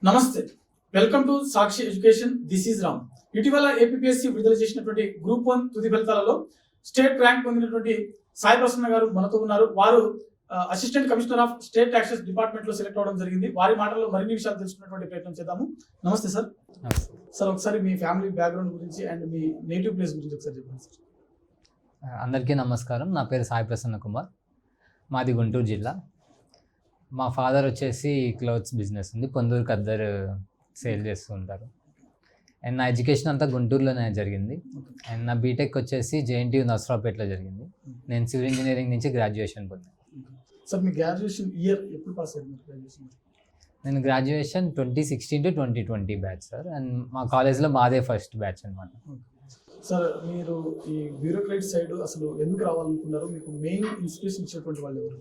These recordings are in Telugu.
నమస్తే, welcome to Sakshi education. This is Ram. ఇటీవల ఏపీఎస్సీ విడుదల చేసినటువంటి గ్రూప్ 1 తుది ఫలితాలలో స్టేట్ ర్యాంక్ పొందినటువంటి సాయి ప్రసన్న గారు మనతో ఉన్నారు. వారు assistant commissioner of state taxes department లో సెలెక్ట్ అవడం జరిగింది. వారి మాటల్లో మరిన్ని విషయాలు తెలుసుకున్నటువంటి ప్రయత్నం చేద్దాము. నమస్తే సార్. సార్, ఒకసారి మీ ఫ్యామిలీ బ్యాక్గ్రౌండ్ గురించి అండ్ మీ నేటివ్ ప్లేస్ గురించి ఒకసారి చెప్పండి సార్. అందరికీ నమస్కారం. నా పేరు సాయి ప్రసన్న కుమార్. మాది గుంటూరు జిల్లా. మా ఫాదర్ వచ్చేసి క్లోత్స్ బిజినెస్ ఉంది, పొందూరు ఖద్దరు సేల్ చేస్తూ ఉంటారు. అండ్ నా ఎడ్యుకేషన్ అంతా గుంటూరులోనే జరిగింది. అండ్ నా బీటెక్ వచ్చేసి జేఎన్టీయూ నర్సరావుపేటలో జరిగింది. నేను సివిల్ ఇంజనీరింగ్ నుంచి గ్రాడ్యుయేషన్ పొందాను. సార్, మీ గ్రాడ్యుయేషన్ ఇయర్ ఎప్పుడు పాస్ అయ్యారు? నేను graduation 2016 to 2020 batch sir. And మా కాలేజ్లో మాదే ఫస్ట్ బ్యాచ్ అనమాట. సార్, మీరు ఈ బ్యూరోక్రేట్ సైడ్ అసలు ఎందుకు రావాలనుకున్నారు? మీకు మెయిన్ ఇన్స్పిరేషన్ ఇచ్చినటువంటి వాళ్ళు ఎవరు?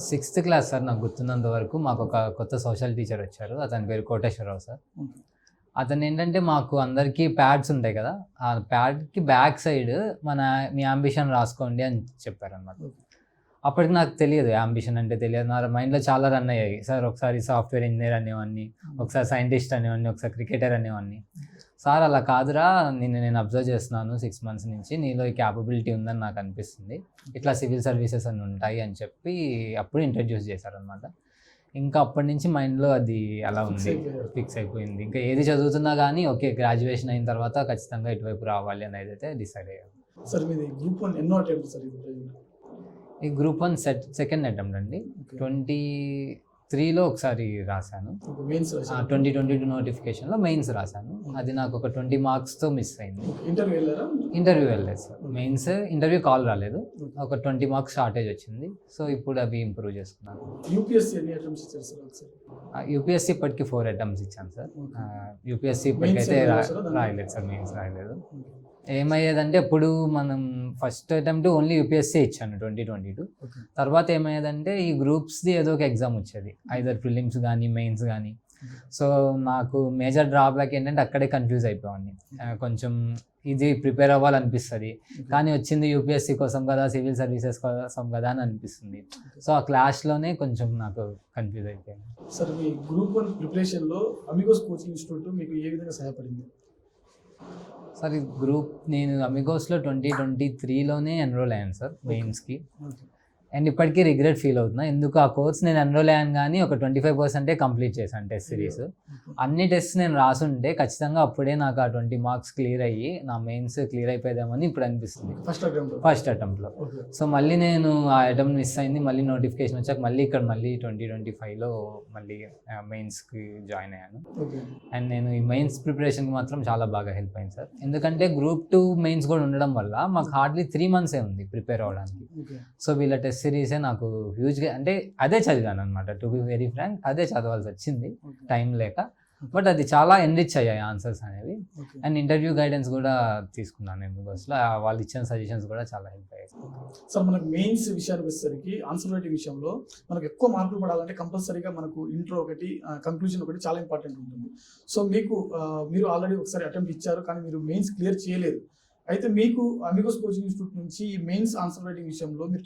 6th class sir. నాకు గుర్తున్నంత వరకు మాకు ఒక కొత్త సోషల్ టీచర్ వచ్చారు. అతని పేరు కోటేశ్వరరావు సార్. అతను ఏంటంటే మాకు అందరికీ ప్యాడ్స్ ఉంటాయి కదా, ఆ ప్యాడ్కి బ్యాక్ సైడ్ మీ అంబిషన్ రాసుకోండి అని చెప్పారనమాట. అప్పటికి నాకు తెలియదు, అంబిషన్ అంటే తెలియదు. నా మైండ్లో చాలా రన్ అయ్యాయి సార్. ఒకసారి సాఫ్ట్వేర్ ఇంజనీర్ అనేవాడిని, ఒకసారి సైంటిస్ట్ అనేవాడిని, ఒకసారి క్రికెటర్ అనేవాడిని. సార్ అలా కాదురా, నేను అబ్జర్వ్ చేస్తున్నాను 6 months నుంచి, నీలో ఈ క్యాపబిలిటీ ఉందని నాకు అనిపిస్తుంది, ఇట్లా సివిల్ సర్వీసెస్ అని ఉంటాయి అని చెప్పి అప్పుడు ఇంట్రడ్యూస్ చేశారనమాట. ఇంకా అప్పటి నుంచి మైండ్లో అది అలా ఉంది, ఫిక్స్ అయిపోయింది. ఇంకా ఏది చదువుతున్నా కానీ ఓకే, గ్రాడ్యుయేషన్ అయిన తర్వాత ఖచ్చితంగా ఇటువైపు రావాలి అనేది అయితే డిసైడ్ అయ్యాను. సార్, మీది గ్రూప్ 1 ఎన్నో అటెంప్ట్ సార్? ఈ గ్రూప్ 1 సెకండ్ అటెంప్ట్ అండి. 2023లో ఒకసారి రాశాను. 2022 నోటిఫికేషన్లో మెయిన్స్ రాశాను. అది నాకు ఒక 20 marksతో మిస్ అయింది. ఇంటర్వ్యూ వెళ్ళలేదు సార్. మెయిన్స్ ఇంటర్వ్యూ కాల్ రాలేదు. ఒక 20 marks షార్టేజ్ వచ్చింది. సో ఇప్పుడు అవి ఇంప్రూవ్ చేసుకున్నాను. యూపీఎస్సీ ఇప్పటికి 4 attempts ఇచ్చాను సార్. యూపీఎస్సీ ఇప్పటికైతే రాయలేదు సార్, మెయిన్స్ రాయలేదు. ఏమయ్యేదంటే ఇప్పుడు మనం ఫస్ట్ అటెంప్ట్ ఓన్లీ యూపీఎస్సీ ఇచ్చాను 2022. తర్వాత ఏమయ్యేదంటే ఈ గ్రూప్స్ది ఏదో ఒక ఎగ్జామ్ వచ్చేది, ఐదర్ ప్రిలిమ్స్ కానీ మెయిన్స్ కానీ. సో నాకు మేజర్ డ్రాబ్యాక్ ఏంటంటే అక్కడే కన్ఫ్యూజ్ అయిపోయాన్ని. కొంచెం ఇది ప్రిపేర్ అవ్వాలనిపిస్తుంది కానీ వచ్చింది యూపీఎస్సీ కోసం కదా, సివిల్ సర్వీసెస్ కోసం కదా అని అనిపిస్తుంది. సో ఆ క్లాస్లోనే కొంచెం నాకు కన్ఫ్యూజ్ అయిపోయింది. సార్, మీ గ్రూప్ 1 ప్రిపరేషన్లో అమిగోస్ కోచింగ్ ఇన్స్టిట్యూట్ మీకు ఏ విధంగా సహాయపడింది? సార్, ఈ గ్రూప్ నేను అమిగోస్లో 2023లోనే ఎన్రోల్ అయ్యాను సార్ మెయిన్స్కి. అండ్ ఇప్పటికీ రిగ్రెట్ ఫీల్ అవుతున్నా. ఎందుకు ఆ కోర్స్ నేను ఎన్రోల్ అయ్యాను కానీ ఒక 25% కంప్లీట్ చేశాను టెస్ట్ సిరీస్. అన్ని టెస్ట్ నేను రాసుంటే ఖచ్చితంగా అప్పుడే నాకు ఆ 20 marks క్లియర్ అయ్యి నా మెయిన్స్ క్లియర్ అయిపోయేదేమని ఇప్పుడు అనిపిస్తుంది ఫస్ట్ అటెంప్ట్లో. సో మళ్ళీ నేను ఆ అటెంప్ట్ మిస్ అయింది. మళ్ళీ నోటిఫికేషన్ వచ్చాక మళ్ళీ 2025లో మళ్ళీ మెయిన్స్కి జాయిన్ అయ్యాను. అండ్ నేను ఈ మెయిన్స్ ప్రిపరేషన్కి మాత్రం చాలా బాగా హెల్ప్ అయింది సార్. ఎందుకంటే గ్రూప్ 2 మెయిన్స్ కూడా ఉండడం వల్ల మాకు హార్డ్లీ 3 months ఉంది ప్రిపేర్ అవ్వడానికి. సో వీళ్ళ టెస్ట్ సిరీసే నాకు హ్యూజ్గా, అంటే అదే చదివాను అనమాట. టు బి వెరీ ఫ్రాంక్, అదే చదవాల్సి వచ్చింది టైం లేక. బట్ అది చాలా ఎన్రిచ్ అయ్యాయి ఆన్సర్స్ అనేవి. అండ్ ఇంటర్వ్యూ గైడెన్స్ కూడా తీసుకున్నాను నేను బస్లో. వాళ్ళు ఇచ్చిన సజెషన్స్ కూడా చాలా హెల్ప్ అయ్యాయి. సార్, మనకు మెయిన్స్ విషయానికి వచ్చేసరికి ఆన్సర్ రైటింగ్ విషయంలో మనకు ఎక్కువ మార్కులు పడాలంటే కంపల్సరీగా మనకు ఇంట్రో ఒకటి, కంక్లూజన్ ఒకటి చాలా ఇంపార్టెంట్ ఉంటుంది. సో మీరు ఆల్రెడీ ఒకసారి అటెంప్ట్ ఇచ్చారు కానీ మీరు మెయిన్స్ క్లియర్ చేయలేదు. అయితే మీకు అమిగోస్ కోచింగ్ ఇన్స్టిట్యూట్ నుంచి మెయిన్స్ ఆన్సర్ రైటింగ్ విషయంలో మీరు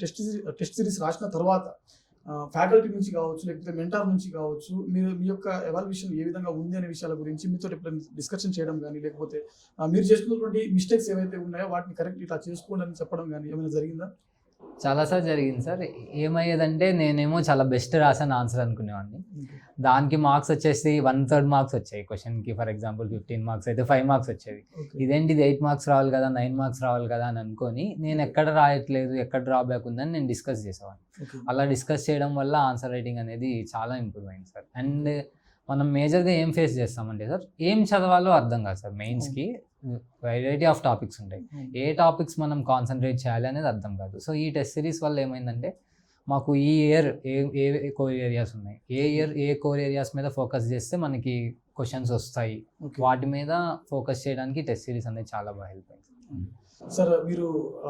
టెస్ట్ సిరీస్ రాసిన తర్వాత ఫ్యాకల్టీ నుంచి కావచ్చు, లేకపోతే మెంటార్ నుంచి కావచ్చు, మీరు మీ యొక్క ఎవాల్యుయేషన్ ఏ విధంగా ఉంది అనే విషయాల గురించి మీతో ఎప్పుడైనా డిస్కషన్ చేయడం కానీ, లేకపోతే మీరు చేస్తున్నటువంటి మిస్టేక్స్ ఏవైతే ఉన్నాయో వాటిని కరెక్ట్ ఇట్లా చేసుకోండి అని చెప్పడం కానీ ఏమైనా జరిగిందా? చాలాసార్లు జరిగింది సార్. ఏమయ్యేదంటే నేనేమో చాలా బెస్ట్ రాసాను ఆన్సర్ అనుకునేవాడిని. దానికి మార్క్స్ వచ్చేసి 1/3 marks వచ్చాయి క్వశ్చన్కి. ఫర్ ఎగ్జాంపుల్ 15 marks అయితే 5 marks వచ్చేవి. ఇదేంటి, ఇది 8 marks రావాలి కదా, 9 marks రావాలి కదా అని అనుకొని నేను ఎక్కడ రాయట్లేదు, ఎక్కడ డ్రాబ్యాక్ ఉందని నేను డిస్కస్ చేసేవాడిని. అలా డిస్కస్ చేయడం వల్ల ఆన్సర్ రైటింగ్ అనేది చాలా ఇంప్రూవ్ అయింది సార్. అండ్ మనం మేజర్గా ఏం ఫేస్ చేస్తామంటే సార్, ఏం చదవాలో అర్థం కాదు సార్. మెయిన్స్కి వెరైటీ ఆఫ్ టాపిక్స్ ఉంటాయి, ఏ టాపిక్స్ మనం కాన్సన్ట్రేట్ చేయాలి అనేది అర్థం కాదు. సో ఈ టెస్ట్ సిరీస్ వల్ల ఏమైందంటే మాకు ఈ ఇయర్ ఏ కోర్ ఏరియాస్ ఉన్నాయి, ఏ కోర్ ఏరియాస్ మీద ఫోకస్ చేస్తే మనకి క్వశ్చన్స్ వస్తాయి, వాటి మీద ఫోకస్ చేయడానికి టెస్ట్ సిరీస్ అనేది చాలా బాగా హెల్ప్ అయింది. సార్, మీరు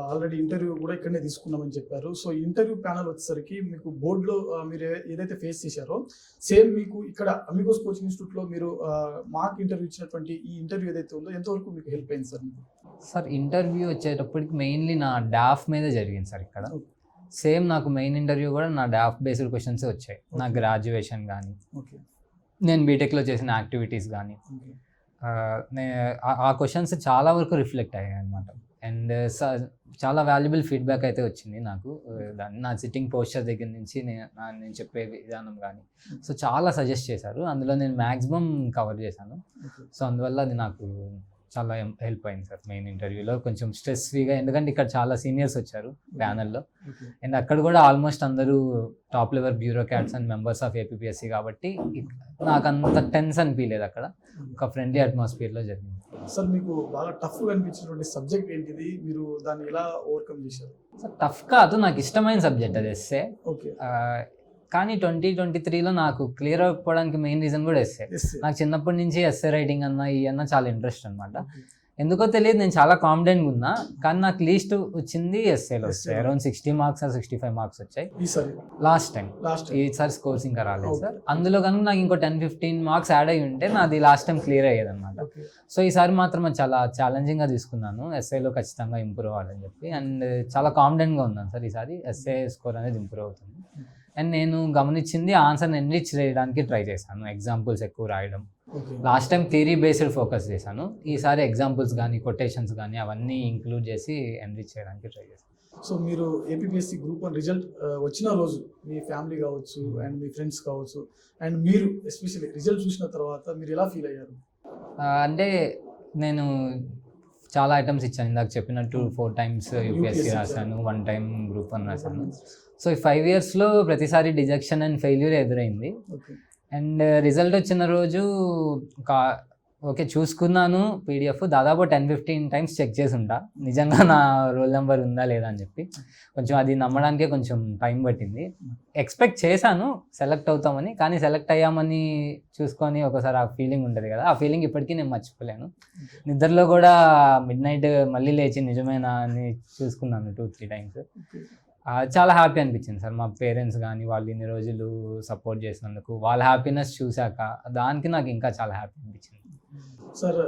ఆల్రెడీ ఇంటర్వ్యూ కూడా ఇక్కడనే తీసుకున్నామని చెప్పారు. సో ఇంటర్వ్యూ ప్యానల్ వచ్చేసరికి మీకు బోర్డులో మీరు ఏదైతే ఫేస్ చేశారో సేమ్ మీకు ఇక్కడ అమిగోస్ కోచింగ్ ఇన్స్టిట్యూట్లో మీరు మాక్ ఇంటర్వ్యూ ఇచ్చినటువంటి ఈ ఇంటర్వ్యూ ఏదైతే ఉందో ఎంతవరకు మీకు హెల్ప్ అయింది సార్? సార్, ఇంటర్వ్యూ వచ్చేటప్పటికి మెయిన్లీ నా డాఫ్ మీద జరిగింది సార్ ఇక్కడ. సేమ్ నాకు మెయిన్ ఇంటర్వ్యూ కూడా నా డాఫ్ బేస్డ్ క్వశ్చన్స్ వచ్చాయి. నా Okay. గ్రాడ్యుయేషన్ కానీ, ఓకే నేను బీటెక్లో చేసిన యాక్టివిటీస్ కానీ, ఓకే ఆ క్వశ్చన్స్ చాలా వరకు రిఫ్లెక్ట్ అయ్యాయి అనమాట. అండ్ చాలా వాల్యుబుల్ ఫీడ్బ్యాక్ అయితే వచ్చింది నాకు. నా సిట్టింగ్ పోస్చర్ దగ్గర నుంచి నేను చెప్పే విధానం కానీ, సో చాలా సజెస్ట్ చేశారు. అందులో నేను మ్యాక్సిమం కవర్ చేశాను. ఓకే సో అందువల్ల అది నాకు చాలా హెల్ప్ అయింది సార్ మెయిన్ ఇంటర్వ్యూలో. కొంచెం స్ట్రెస్ ఫ్రీగా, ఎందుకంటే ఇక్కడ చాలా సీనియర్స్ వచ్చారు ప్యానల్లో. ఓకే అండ్ అక్కడ కూడా ఆల్మోస్ట్ అందరూ top level bureaucrats and members of APPSC కాబట్టి నాకు అంత టెన్స్ అనిపించలేదు. అక్కడ ఒక ఫ్రెండ్లీ అట్మాస్ఫియర్లో జరిగింది. సార్ మీకు బాగా టఫ్ అనిపించినటువంటి సబ్జెక్ట్ ఏంటిది, మీరు దాన్ని ఎలా ఓవర్కమ్ చేశారు? సో టఫ్ కాదు, నాకు ఇష్టమైన సబ్జెక్ట్ అది ఎస్సే. ఓకే కానీ 2023లో నాకు క్లియర్ అయిపోవడానికి మెయిన్ రీజన్ కూడా ఎస్సే. నాకు చిన్నప్పటి నుంచి ఎస్సే రైటింగ్ అన్న ఈ అన్న చాలా ఇంట్రెస్ట్ అనమాట. ఎందుకో తెలియదు, నేను చాలా కాన్ఫిడెంట్గా ఉన్నా, కానీ నాకు లీస్ట్ వచ్చింది ఎస్ఏలో వస్తాయి. అరౌండ్ 60 మార్క్స్ 65 మార్క్స్ వచ్చాయి లాస్ట్ టైం. ఈసారి స్కోర్స్ ఇంకా రాలేదు సార్. అందులో కనుక నాకు ఇంకో 10-15 మార్క్స్ యాడ్ అయ్యి ఉంటే నాది లాస్ట్ టైం క్లియర్ అయ్యేది అనమాట. సో ఈసారి మాత్రం అది చాలా ఛాలెంజింగ్గా తీసుకున్నాను. ఎస్ఏలో ఖచ్చితంగా ఇంప్రూవ్ అవ్వాలని చెప్పి. అండ్ చాలా కాన్ఫిడెంట్గా ఉన్నాను సార్, ఈసారి ఎస్ఏ స్కోర్ అనేది ఇంప్రూవ్ అవుతుంది. అండ్ నేను గమనించింది ఆన్సర్ని ఎన్రిచ్ చేయడానికి ట్రై చేశాను, ఎగ్జాంపుల్స్ ఎక్కువ రాయడం. Last time theory based focus చేశాను, ఈసారి ఎగ్జాంపుల్స్ కానీ కొటేషన్స్ కానీ అవన్నీ ఇంక్లూడ్ చేసి ఎన్రిచ్ చేయడానికి ట్రై చేశాను. సో మీరు ఏపీపీఎస్సీ గ్రూప్ 1 రిజల్ట్ వచ్చిన రోజు మీ ఫ్యామిలీ కావచ్చు అండ్ మీ ఫ్రెండ్స్ కావచ్చు అండ్ మీరు ఎస్పెషల్లీ రిజల్ట్ చూసిన తర్వాత మీరు ఎలా ఫీల్ అయ్యారు? అంటే నేను చాలా ఐటమ్స్ ఇచ్చాను, ఇందాక చెప్పినట్టు 4 times యూపీఎస్సీ రాశాను, 1 time గ్రూప్ 1 రాశాను. సో ఈ 5 yearsలో ప్రతిసారి డిజెక్షన్ అండ్ ఫెయిల్యూర్ ఎదురైంది. అండ్ రిజల్ట్ వచ్చిన రోజు ఓకే చూసుకున్నాను పీడిఎఫ్, దాదాపు 10-15 times చెక్ చేసి ఉంటా నిజంగా నా రోల్ నెంబర్ ఉందా లేదా అని చెప్పి. కొంచెం అది నమ్మడానికే కొంచెం టైం పట్టింది. ఎక్స్పెక్ట్ చేశాను సెలెక్ట్ అవుతామని, కానీ సెలెక్ట్ అయ్యామని చూసుకొని ఒకసారి ఆ ఫీలింగ్ ఉంటుంది కదా, ఆ ఫీలింగ్ ఇప్పటికీ నేను మర్చిపోలేను. నిద్రలో కూడా మిడ్నైట్ మళ్ళీ లేచి నిజమేనా అని చూసుకున్నాను 2-3 times. చాలా హ్యాపీ అనిపించింది సార్. మా పేరెంట్స్ కానీ వాళ్ళు ఇన్ని రోజులు సపోర్ట్ చేసినందుకు, వాళ్ళ హ్యాపీనెస్ చూశాక దానికి నాకు ఇంకా చాలా హ్యాపీ అనిపించింది. Sir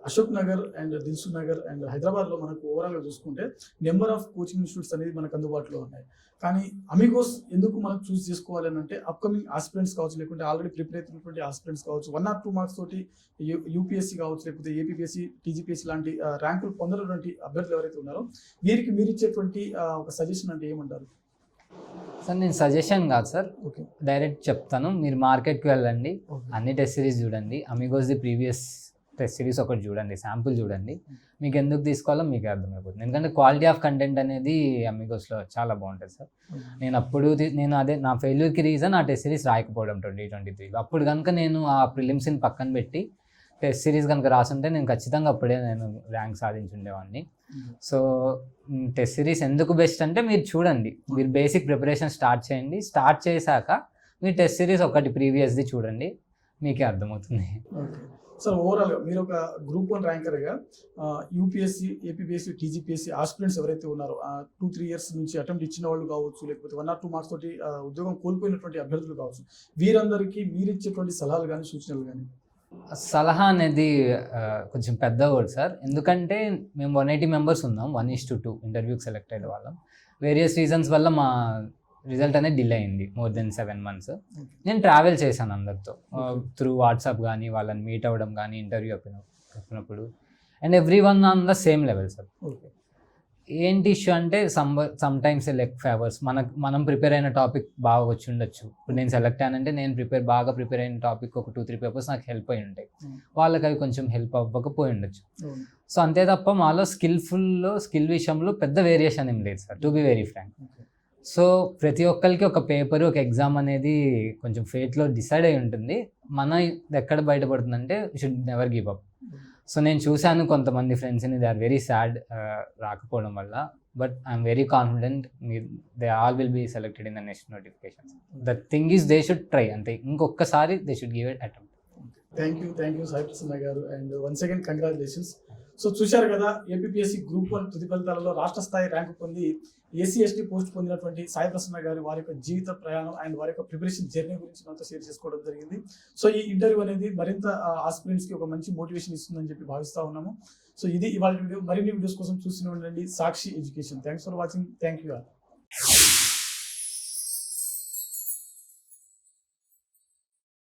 Ashok Nagar and Dilsukh Nagar and హైదరాబాద్లో మనకు ఓవరాల్గా చూసుకుంటే నెంబర్ ఆఫ్ కోచింగ్ ఇన్స్టిట్యూట్స్ అనేది మనకు అందుబాటులో ఉన్నాయి. కానీ అమిగోస్ ఎందుకు మనం చూస్ చేసుకోవాలి అని అంటే అప్కమింగ్ ఆస్పిరెంట్స్ కావచ్చు, లేకుంటే ఆల్రెడీ ప్రిపేర్ అవుతున్నటువంటి ఆస్పిరెంట్స్ కావచ్చు, 1 or 2 marks తోటి యూపీఎస్సీ కావచ్చు, లేకపోతే ఏపీపీఎస్సీ, టీజీపీఎస్సీ లాంటి ర్యాంకులు పొందినటువంటి అభ్యర్థులు ఎవరైతే ఉన్నారో వీరికి మీరు ఇచ్చేటువంటి ఒక సజెషన్ అంటే ఏమంటారు? సార్ నేను సజెషన్ కాదు సార్, ఓకే డైరెక్ట్ చెప్తాను. మీరు మార్కెట్కి వెళ్ళండి, అన్ని టెస్ట్ సిరీస్ చూడండి, అమిగోస్ది ప్రీవియస్ టెస్ట్ సిరీస్ ఒకటి చూడండి, శాంపుల్ చూడండి, మీకు ఎందుకు తీసుకోవాలో మీకు అర్థమైపోతుంది. ఎందుకంటే క్వాలిటీ ఆఫ్ కంటెంట్ అనేది అమిగోస్లో చాలా బాగుంటుంది సార్. నేను అదే నా ఫెయిల్యూర్కి రీజన్ ఆ టెస్ట్ సిరీస్ రాయకపోవడం 2023లో. అప్పుడు కనుక నేను ఆ ప్రిలిమ్స్ని పక్కన పెట్టి టెస్ట్ సిరీస్ కనుక రాసుంటే నేను ఖచ్చితంగా అప్పుడే నేను ర్యాంక్ సాధించుండేవాడిని. సో టెస్ట్ సిరీస్ ఎందుకు బెస్ట్ అంటే మీరు చూడండి, మీరు బేసిక్ ప్రిపరేషన్ స్టార్ట్ చేయండి, స్టార్ట్ చేశాక మీరు టెస్ట్ సిరీస్ ఒకటి ప్రీవియస్ది చూడండి, మీకే అర్థమవుతుంది. సార్ ఓవరాల్గా మీరు ఒక గ్రూప్ 1 ర్యాంకర్గా యూపీఎస్సీ, ఏపీపీఎస్సీ, టీజీపీఎస్సీ ఆస్పిరెంట్స్ ఎవరైతే ఉన్నారో 2-3 years నుంచి అటెంప్ట్ ఇచ్చిన వాళ్ళు కావచ్చు, లేకపోతే 1 or 2 marks తోటి ఉద్యోగం కోల్పోయినటువంటి అభ్యర్థులు కావచ్చు, వీరందరికీ మీరు ఇచ్చేటువంటి సలహాలు కానీ సూచనలు కానీ? సలహా అనేది కొంచెం పెద్ద వర్డ్ సార్, ఎందుకంటే మేము 180 members ఉన్నాం, 1:2 ఇంటర్వ్యూకి సెలెక్ట్ అయ్యే వాళ్ళం. వేరియస్ రీజన్స్ వల్ల మా రిజల్ట్ అనేది డిలే అయింది more than 7 months. నేను ట్రావెల్ చేశాను అందరితో త్రూ వాట్సాప్ కానీ, వాళ్ళని మీట్ అవ్వడం కానీ, ఇంటర్వ్యూ చెప్పినప్పుడు, and everyone on the same level sir. ఏంటి ఇష్యూ అంటే సమ్ టైమ్స్ లెక్ ఫేవర్స్, మనం ప్రిపేర్ అయిన టాపిక్ బాగా వచ్చి ఉండొచ్చు. ఇప్పుడు నేను సెలెక్ట్ అయ్యానంటే నేను బాగా ప్రిపేర్ అయిన టాపిక్ ఒక 2-3 papers నాకు హెల్ప్ అయి ఉంటాయి, వాళ్ళకి అవి కొంచెం హెల్ప్ అవ్వకపోయి ఉండొచ్చు. సో అంతే తప్ప మాలో స్కిల్ విషయంలో పెద్ద వేరియేషన్ ఏం లేదు sir, to be very frank. So ప్రతి ఒక్కరికి ఒక పేపర్, ఒక ఎగ్జామ్ అనేది కొంచెం ఫేట్లో డిసైడ్ అయి ఉంటుంది. మన ఎక్కడ బయటపడుతుందంటే should never give up. So నేను చూశాను కొంతమంది ఫ్రెండ్స్ని, దే ఆర్ వెరీ సాడ్ రాకపోవడం వల్ల, but I'm very confident they all will be selected in the next notifications. The thing is they should try, అంతే, ఇంకొకసారి they should give it attempt. Thank you Sai Prasanna garu, and once again congratulations. So చూశారు కదా, ఏపీపీఎస్సీ గ్రూప్ 1 తుది ఫలితాలలో రాష్ట్ర స్థాయి ర్యాంకు పొంది SC/ST పోస్ట్ పొందినటువంటి సాయి ప్రసన్న గారు వారి యొక్క జీవిత ప్రయాణం అండ్ వారి యొక్క ప్రిపరేషన్ జర్నీ గురించి మనతో షేర్ చేసుకోవడం జరిగింది. సో ఈ ఇంటర్వ్యూ అనేది మరింత ఆస్పిరెంట్స్కి ఒక మంచి మోటివేషన్ ఇస్తుందని చెప్పి భావిస్తూ ఉన్నాము. సో ఇది ఇవాళ వీడియో. మరిన్ని వీడియోస్ కోసం చూస్తూనే ఉండండి Sakshi education. Thanks for watching. Thank you all.